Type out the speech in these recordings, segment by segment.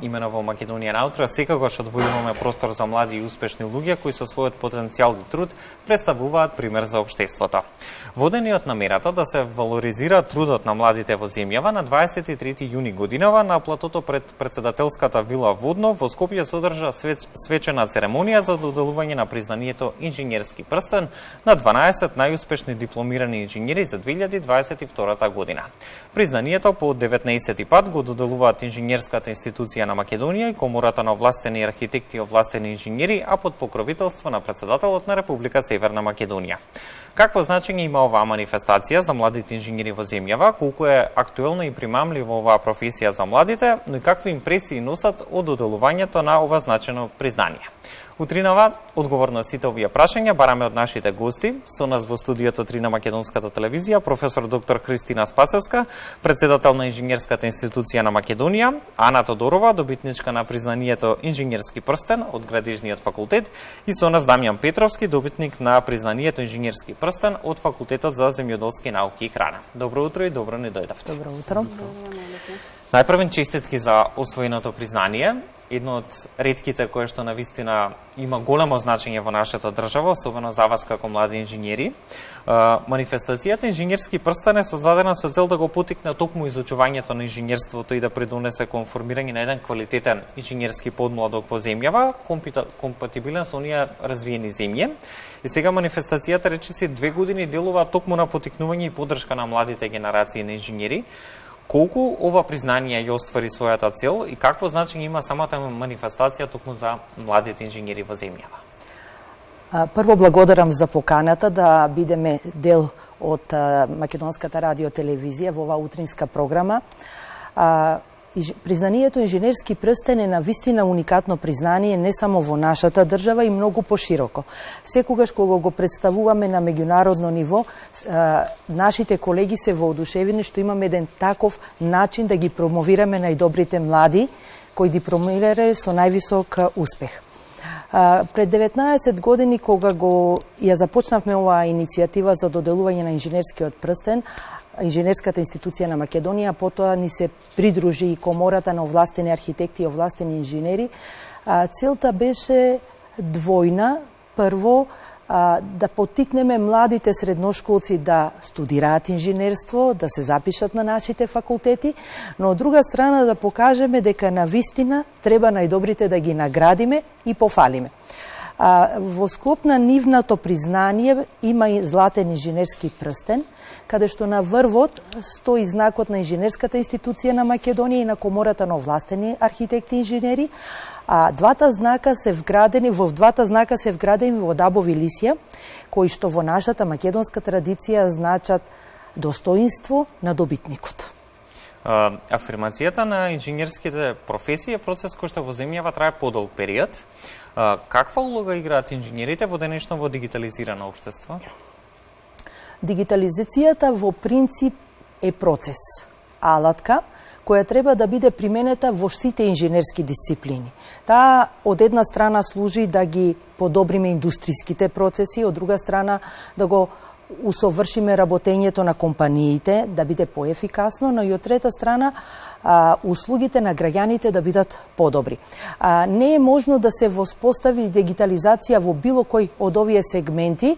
Имено во Македонија наутро секогаш одвојуваме простор за млади и успешни луѓе кои со својот потенцијал и труд представуваат пример за општеството. Водени од намерата да се валоризира трудот на младите во земјава, на 23 јуни годинава на платото пред председателската вила Водно во Скопје се одржа свечена церемонија за доделување на признанието Инженерски прстен на 12 најуспешни дипломирани инженери за 2022 година. Признанието по 19 пат го доделуваат Инженерската институција на Македонија и Комората на овластени архитекти и овластени инженери, а под покровителство на председателот на Република Северна Македонија. Какво значење има оваа манифестација за младите инженери во земјава, колку е актуелна и примамлива оваа професија за младите, но и какви импресии носат од доделувањето на ова значено признание? Утринава, одговор на сите овие прашања бараме од нашите гости. Со нас во студиото 3 на Македонската телевизија, професор доктор Христина Спасевска, председател на Инженерската институција на Македонија, Ана Тодорова, добитничка на признанието Инженерски прстен од Градежниот факултет, и со нас Дамјан Петровски, добитник на признанието Инженерски прстен од Факултетот за земјоделски науки и храна. Добро утро и добро ни дојдовте. Добро утро. Најпрвен честитки за освоеното признание. Едно од ретките кое што навистина има големо значење во нашата држава, особено за вас како млади инженери. Манифестацијата Инженерски прстен е создадена со цел да го потикне токму изучувањето на инженерството и да придонесе кон формирање на еден квалитетен инженерски подмладок во земјава, компатибилен со оние развиени земји. И сега манифестацијата речиси 2 години делува токму на потикнување и поддршка на младите генерации на инженери. Колку ова признание ја оствари својата цел и какво значење има самата манифестација токму за младите инженери во земјава? Прво благодарам за поканата да бидеме дел од Македонската радиотелевизија во оваа утринска програма. Признанието Инженерски прстен е навистина уникатно признание не само во нашата држава и многу пошироко. Секогаш кога го представуваме на меѓународно ниво, нашите колеги се воодушевени што имаме еден таков начин да ги промовираме најдобрите млади кои дипломирале со највисок успех. Пред 19 години кога ја започнавме оваа иницијатива за доделување на Инженерскиот прстен, Инженерската институција на Македонија, потоа ни се придружи и Комората на овластени архитекти и овластени инженери. Целта беше двојна. Прво, да потикнеме младите средношколци да студираат инженерство, да се запишат на нашите факултети, но од друга страна да покажеме дека навистина треба најдобрите да ги наградиме и пофалиме. Во склоп на нивното признание има и златен инженерски прстен, каде што на врвот стои знакот на Инженерската институција на Македонија и на Комората на овластени архитекти и инженери, а двата знака се вградени во дабови лисја, кои што во нашата македонска традиција значат достоинство на добитникот. Афирмацијата на инженерските професии е процес кој што во земјава трае подолг период. Каква улога играат инженерите во денешно дигитализирано општество? Дигитализацијата во принцип е процес, алатка, која треба да биде применета во сите инженерски дисциплини. Таа од една страна служи да ги подобриме индустриските процеси, од друга страна да го усовршиме работењето на компаниите, да биде поефикасно, но и од трета страна услугите на граѓаните да бидат подобри. Не е можно да се воспостави дигитализација во било кој од овие сегменти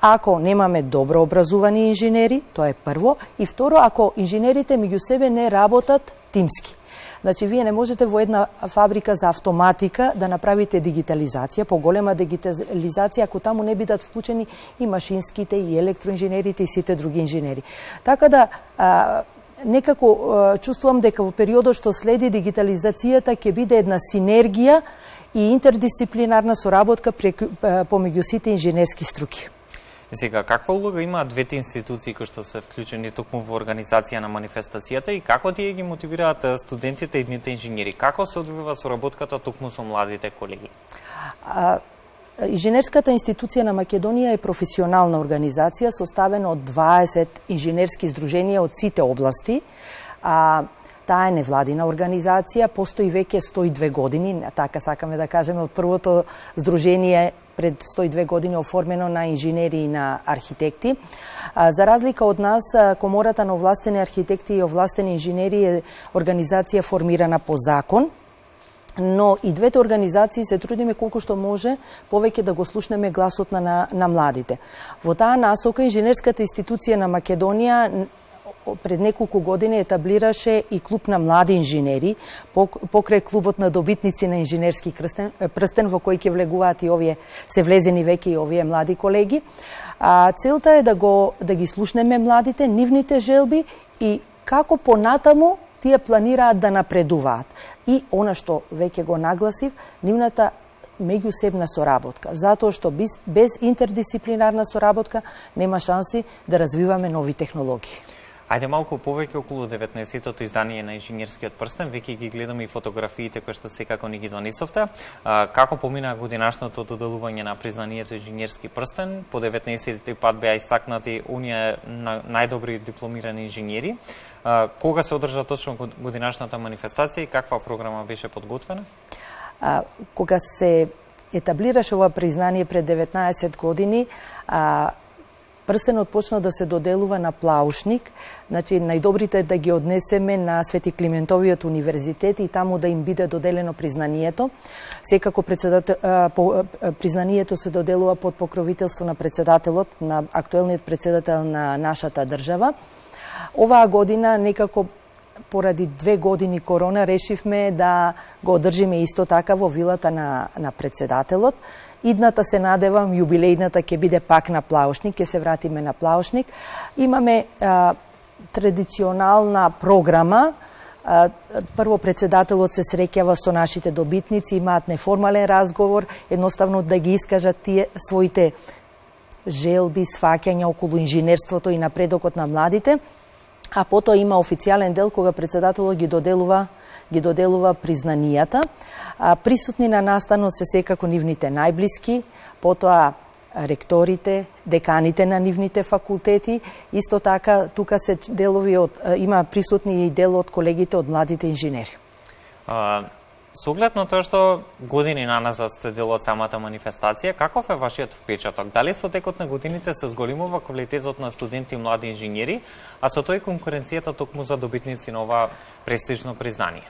ако немаме добро образувани инженери, тоа е прво, и второ, ако инженерите меѓу себе не работат тимски. Значи, вие не можете во една фабрика за автоматика да направите дигитализација, поголема дигитализација, ако таму не бидат вклучени и машинските, и електроинженерите, и сите други инженери. Така да, некако чувствувам дека во периодот што следи дигитализацијата ќе биде една синергија и интердисциплинарна соработка помеѓу сите инженерски струки. Сега, каква улога имаат двете институции кои што се вклучени токму во организација на манифестацијата и како тие ги мотивираат студентите и едните инженери? Како се одвива соработката токму со младите колеги? Инженерската институција на Македонија е професионална организација составена од 20 инженерски здруженија од сите области. Таа е невладина организација, постои веќе 102 години, така сакаме да кажеме, од првото здружение пред 102 години оформено на инженери и на архитекти. За разлика од нас, Комората на овластени архитекти и овластени инженери е организација формирана по закон, но и двете организации се трудиме колку што може повеќе да го слушнеме гласот на младите. Во таа насока инженерската институција на Македонија пред неколку години етаблираше и клуб на млади инженери покрај клубот на добитници на инженерски прстен во кој ќе влегуваат и овие, се влезени веќе и овие млади колеги. Целта е да ги слушнеме младите, нивните желби и како понатаму тие планираат да напредуваат. И она што веќе го нагласив, нивната меѓусебна соработка, затоа што без интердисциплинарна соработка нема шанси да развиваме нови технологии. Ајде малку повеќе околу 19-тото издание на Инженерскиот прстен, веќе ги гледаме и фотографиите кои што секако ни ги донесовте. Како помина годинашното доделување на признанието Инженерски прстен? По 19-ти пат беа истакнати оние најдобри дипломирани инженери. Кога се одржа точно годинашната манифестација и каква програма беше подготвена? Кога се етаблираше ова признание пред 19 години, прстенот почна да се доделува на плаушник, значи најдобрите да ги однесеме на Свети Климентовиот универзитет и таму да им биде доделено признанието. Секако признанието се доделува под покровителство на председателот, на актуелниот председател на нашата држава. Оваа година некако поради 2 години корона решивме да го одржиме исто така во вилата на председателот. Идната се надевам, јубилејната ќе биде пак на плаушник, ќе се вратиме на плаушник. Имаме традиционална програма. Прво председателот се среќава со нашите добитници, имаат неформален разговор, едноставно да ги искажат тие своите желби, сваќања околу инженерството и напредокот на младите. А потоа има официјален дел кога председателот ги доделува признанијата. Присутни на настанот се секако нивните најблиски, потоа ректорите, деканите на нивните факултети, исто така тука се има присутни и дел од колегите од младите инженери. Со оглед на тоа што години наназад сте дел од самата манифестација, каков е вашиот впечаток? Дали со текот на годините се зголемува квалитетот на студенти и млади инженери, а со тој конкуренцијата токму за добитници на ова престижно признание?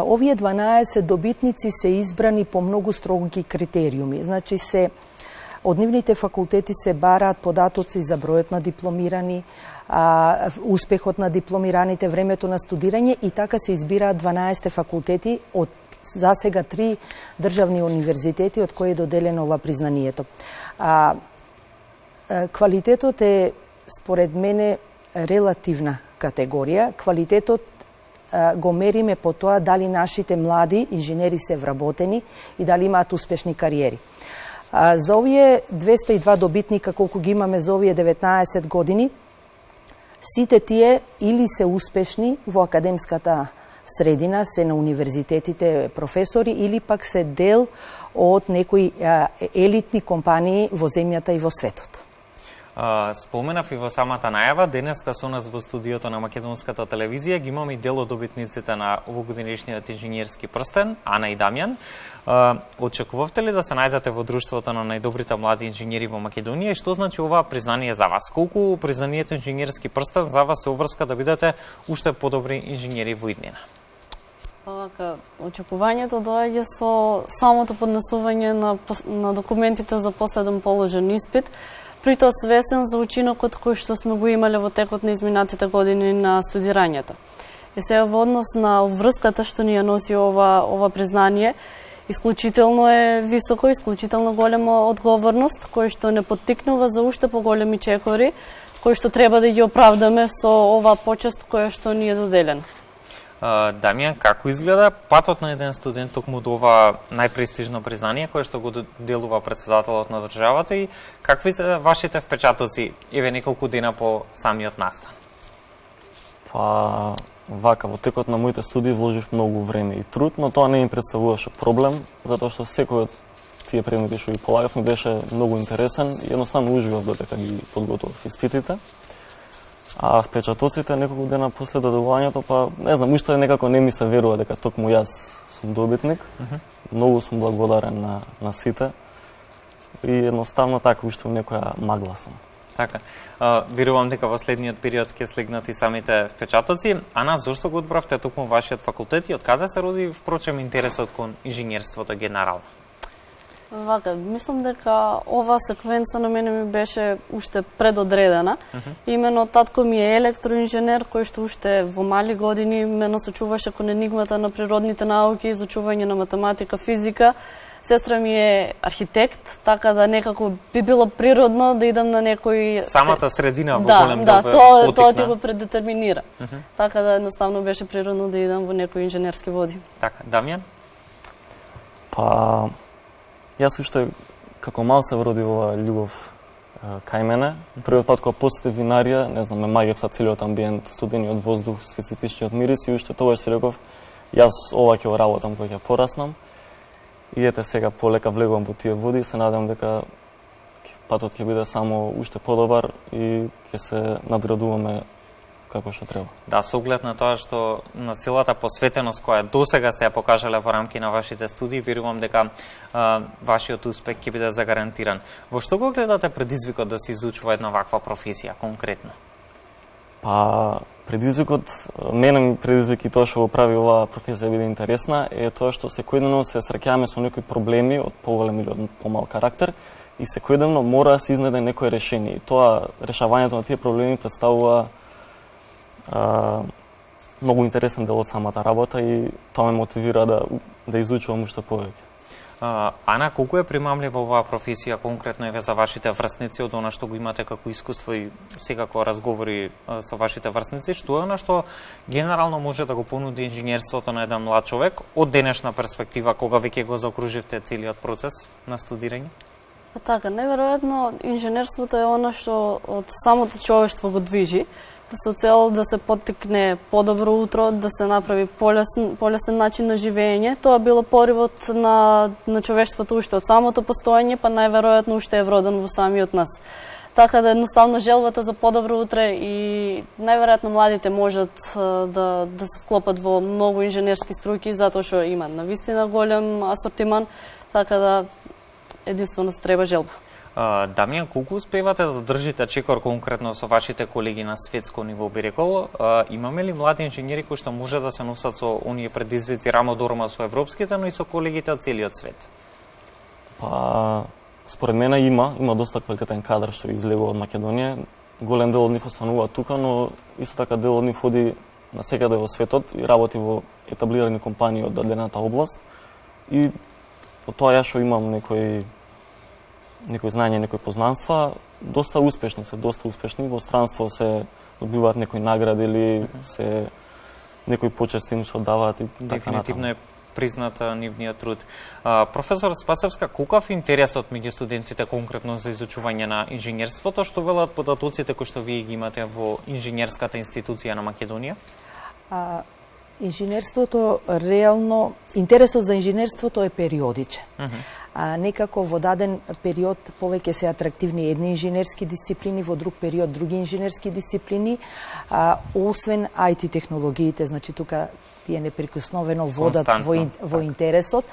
Овие 12 добитници се избрани по многу строги критериуми. Значи од нивните факултети се бараат податоци за бројот на дипломирани, успехот на дипломираните, времето на студирање и така се избираат 12 факултети од засега 3 државни универзитети од кои е доделено ова признанието. Квалитетот е според мене релативна категорија. Квалитетот го мериме по тоа дали нашите млади инженери се вработени и дали имаат успешни кариери. За овие 202 добитника колку ги имаме за овие 19 години, сите тие или се успешни во академската средина, се на универзитетите професори, или пак се дел од некои елитни компании во земјата и во светот. Споменав и во самата најава, денеска со нас во студиото на Македонската телевизија ги имаме и дел од добитниците на овогодинешниот инженерски прстен, Ана и Дамјан. Очекувавте ли да се најдете во друштвото на најдобрите млади инженери во Македонија и што значи ова признание за вас? Колку признанието инженерски прстен за вас се обврска да бидете уште подобри инженери во иднина? Очекувањето доаѓа со самото поднесување на документите за последен положен испит, притоа свесен за учинокот кој што сме го имале во текот на изминатите години на студирањето. И сега во однос на врската што ни ја носи ова признание, исклучително е високо, исклучително голема одговорност, кој што не поттикнува за уште поголеми чекори, кој што треба да ги оправдаме со ова почест која што ни е доделена. Дамјан, како изгледа патот на еден студент токму до ова најпрестижно признание кое што го делува председателот на државата и какви се вашите впечатоци еве неколку дена по самиот настан? Вака, во текот на моите студии вложив многу време и труд, но тоа не ми представуваше проблем, затоа што секој од тие предмети што ги полагав ми беше многу интересен и едноставно уживав додека ги подготвував испитите. А впечатоците неколку дена после доделувањето, не знам, уште некако не ми се верува дека токму јас сум добитник. Многу сум благодарен на сите и едноставно така уште во некоја магла сум. Така, верувам дека во следниот период ќе слегнат и самите впечатоци. Ана, зошто го одбравте токму вашиот факултет и од каде се роди впрочем интересот кон инженерството генерално? Вака, мислам дека ова секвенца на мене ми беше уште предодредена. Имено татко ми е електроинженер кој што уште во мали години ме насочуваше кон енигмата на природните науки, изучување на математика, физика. Сестра ми е архитект, така да некако би било природно да идам на некој... Самата средина во голем дел потикна. Тоа ти го предетерминира. Така да едноставно беше природно да идам во некој инженерски води. Така, Дамјан? Па, јас уште како мал се вроди ова љубов кај мене. Првиот пат кога посетив винарија, не знам, ме маѓепса целиот амбиент, студениот воздух, специфичниот мирис и уште тогаш си реков, јас ова ќе го работам кога ќе пораснам. И ете сега полека влегувам во тие води и се надам дека патот ќе биде само уште подобар и ќе се надградуваме како што треба. Да, со оглед на тоа што на целата посветеност која досега сте ја покажале во рамки на вашите студии, верувам дека вашиот успех ќе биде загарантиран. Во што го гледате предизвикот да се изучува една ваква професија конкретно? Па, предизвикот, мене ми предизвик и тоа што го прави оваа професија биде интересна, е тоа што секојдневно се среќаваме со некои проблеми од поголем или од помал карактер и секојдневно мора да се изнајде некое решение. И тоа, решавањето на тие проблеми представува многу интересен дел од самата работа и тоа ме мотивира да изучувам уште повеќе. Ана, колку е примамлива оваа професија конкретно еве за вашите врсници од она што го имате како искуство и секако разговори со вашите врсници, што е она што генерално може да го понуди инженерството на еден млад човек од денешна перспектива кога веќе го заокруживте целиот процес на студирање? Така, неверојатно инженерството е она што од самото човештво го движи со цел да се поттикне подобро утро, да се направи полесен начин на живење. Тоа било поривот на човештвото уште од самото постоење, па најверојатно уште е вроден во самиот нас. Така да едноставно желбата за подобро утре и најверојатно младите можат да се вклопат во многу инженерски струки затоа што има навистина голем асортиман, така да единствено се треба желба. Дамјан, колку успевате да држите чекор конкретно со вашите колеги на светско ниво, би рекол? Имаме ли млади инженери кои што може да се носат со оние предизвици рамо до рамо со европските, но и со колегите од целиот свет? Па, според мене има доста квалитетен кадар што излегува од Македонија. Голем дел од нив останува тука, но исто така дел од нив оди насекаде во светот и работи во етаблирани компании од дадената област. И од тоа ја што имам некои знаење, некои познанства, доста успешни. Во странство се добиваат некои награди или се некои почести им се оддаваат и така натаму. Дефинитивно е признат нивниот труд. Професор Спасевска, колкав интересот меѓу студентите конкретно за изучување на инженерството, што велат податоците кои што вие ги имате во инженерската институција на Македонија? Инженерството реално, интересот за инженерството е периодичен. Некако во даден период повеќе се атрактивни едни инженерски дисциплини, во друг период други инженерски дисциплини, освен IT технологиите, значи тука тие непрекосновено водат во интересот.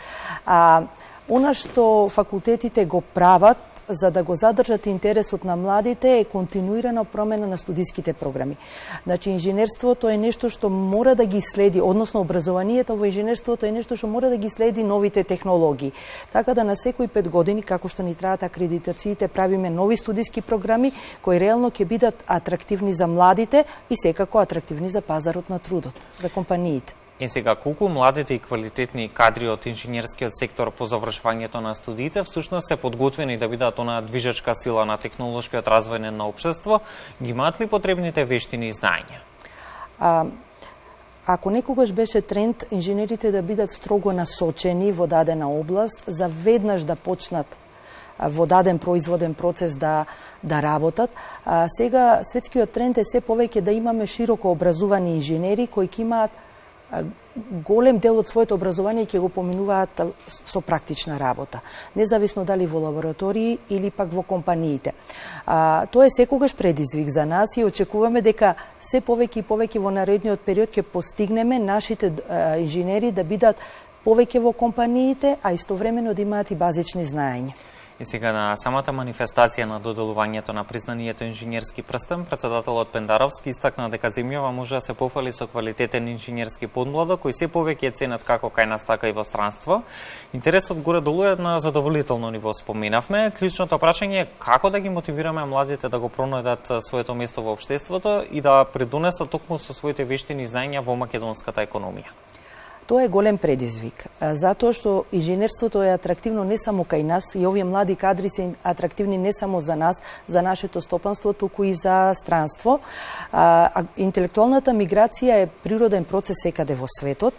Она што факултетите го прават за да го задржат интересот на младите е континуирана промена на студиските програми. Значи, инженерството е нешто што мора да ги следи, односно образованието во инженерството е нешто што мора да ги следи новите технологии. Така да на секои 5 години, како што ни траат акредитациите, правиме нови студиски програми кои реално ќе бидат атрактивни за младите и секако атрактивни за пазарот на трудот, за компаниите. И сега, колку младите и квалитетни кадри од инженерскиот сектор по завршувањето на студиите всушност се подготвени да бидат онаа движечка сила на технолошкиот развој на општество, ги имаат ли потребните вештини и знаења? Ако некогаш беше тренд инженерите да бидат строго насочени во дадена област, за веднаш да почнат во даден производен процес да работат. Сега светскиот тренд е се повеќе да имаме широко образувани инженери кои ќе имаат голем дел од своето образование ќе го поминуваат со практична работа, независно дали во лаборатории или пак во компаниите. Тоа е секогаш предизвик за нас и очекуваме дека се повеќе и повеќе во наредниот период ќе постигнеме нашите инженери да бидат повеќе во компаниите, а истовремено да имаат и базични знаења. И сега на самата манифестација на доделувањето на признанието инженерски прстен, председателот Пендаровски истакна дека земјава може да се пофали со квалитетен инженерски подмладок кој се повеќе е ценет како кај нас така и во странство. Интересот горе-долу е на задоволително ниво, споменавме. Клучното прашање е како да ги мотивираме младите да го пронајдат своето место во општеството и да придонесат токму со своите вештини и знаења во македонската економија. Тоа е голем предизвик, затоа што инженерството е атрактивно не само кај нас и овие млади кадри се атрактивни не само за нас, за нашето стопанство, туку и за странство. Интелектуалната миграција е природен процес секаде во светот.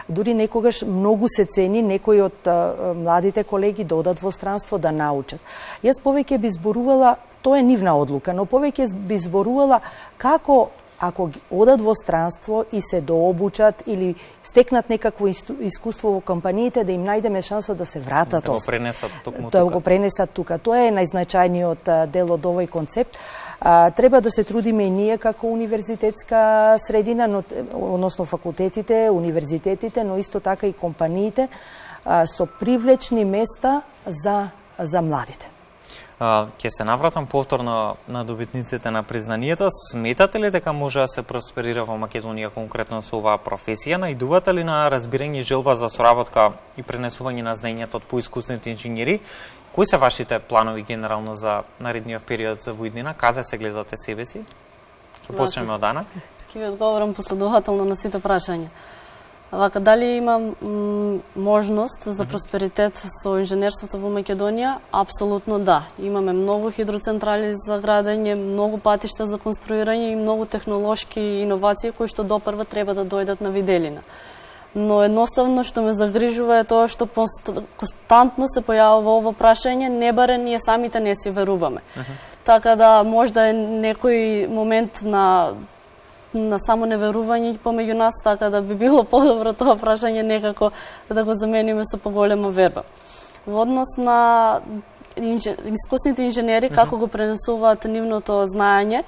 Дури некогаш многу се цени некои од младите колеги да одат во странство да научат. Јас повеќе би зборувала, тоа е нивна одлука, но повеќе би зборувала како ако одат во странство и се дообучат или стекнат некакво искуство во компаниите, да им најдеме шанса да се вратат да го пренесат токму тука. Да го пренесат тука. Тоа е најзначајниот дел од овој концепт. Треба да се трудиме и ние како универзитетска средина, односно факултетите, универзитетите, но исто така и компаниите со привлечни места за младите. Ќе се навратам повторно на добитниците на признанието. Сметате ли дека може да се просперира во Македонија конкретно со оваа професија? Најдувате ли на разбирање и желба за соработка и пренесување на знаењето од поискусните инженери? Кои се вашите планови генерално за наредниот период за воиднина? Каде се гледате себе си? Ќе почнеме од Ана. Ќе ви одговорам последователно на сите прашања. Вака, дали има можност за просперитет со инженерството во Македонија? Апсолутно да. Имаме многу хидроцентрали за градење, многу патишта за конструирање и многу технолошки иновации кои што допрва треба да дојдат на виделина. Но едноставно што ме загрижува е тоа што константно се појавува ово прашање, не баре ние самите не си веруваме. Така да можда е некој момент на само неверување помеѓу нас, така да би било подобро тоа прашање некако да го замениме со поголема верба. Во однос на искусните инженери, како го пренесуваат нивното знаење,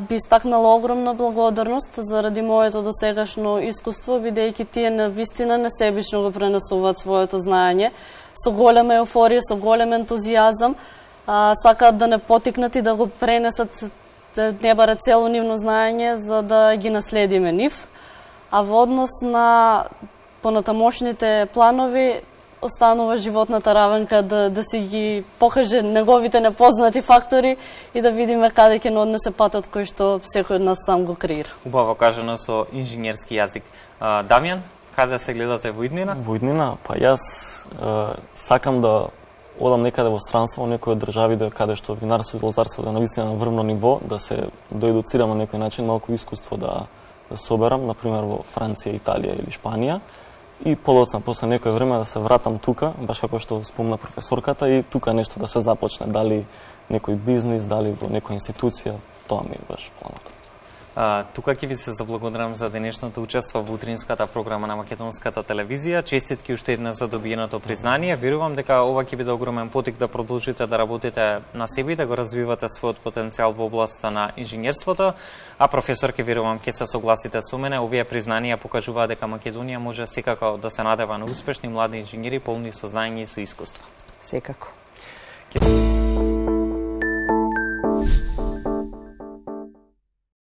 би истакнала огромна благодарност заради моето досегашно искуство, бидејќи тие навистина несебично го пренесуваат своето знаење, со голема еуфорија, со голем ентузијазам, сакаат да не потикнат и да го пренесат, да не баре цело нивно знаење за да ги наследиме нив. А во однос на понатамошните планови, останува животната равенка да си ги покаже неговите непознати фактори и да видиме каде ќе однесе патот кој што секој од нас сам го креира. Убаво кажано со инженерски јазик. Дамјан, каде се гледате во иднина? Во иднина? Па јас сакам да одам некаде во странство, во некој од државите каде што винарството и лозарството е навистина на врвно ниво, да се доедуцирам на некој начин, малку искуство да соберам, например во Франција, Италија или Шпанија. И подоцна, после некој време да се вратам тука, баш како што спомна професорката, и тука нешто да се започне, дали некој бизнис, дали во некоја институција, тоа ми е баш планот. Тука ќе ви се заблагодарам за денешното учество во утринската програма на Македонската телевизија. Честитки уште една за добиеното признание. Верувам дека ова ќе биде огромен потик да продолжите да работите на себе и да го развивате својот потенцијал во областта на инженерството. А професорке, верувам ќе се согласите со мене, овие признанија покажуваат дека Македонија може секако да се надева на успешни млади инженери полни со знаење и со искуство. Секако.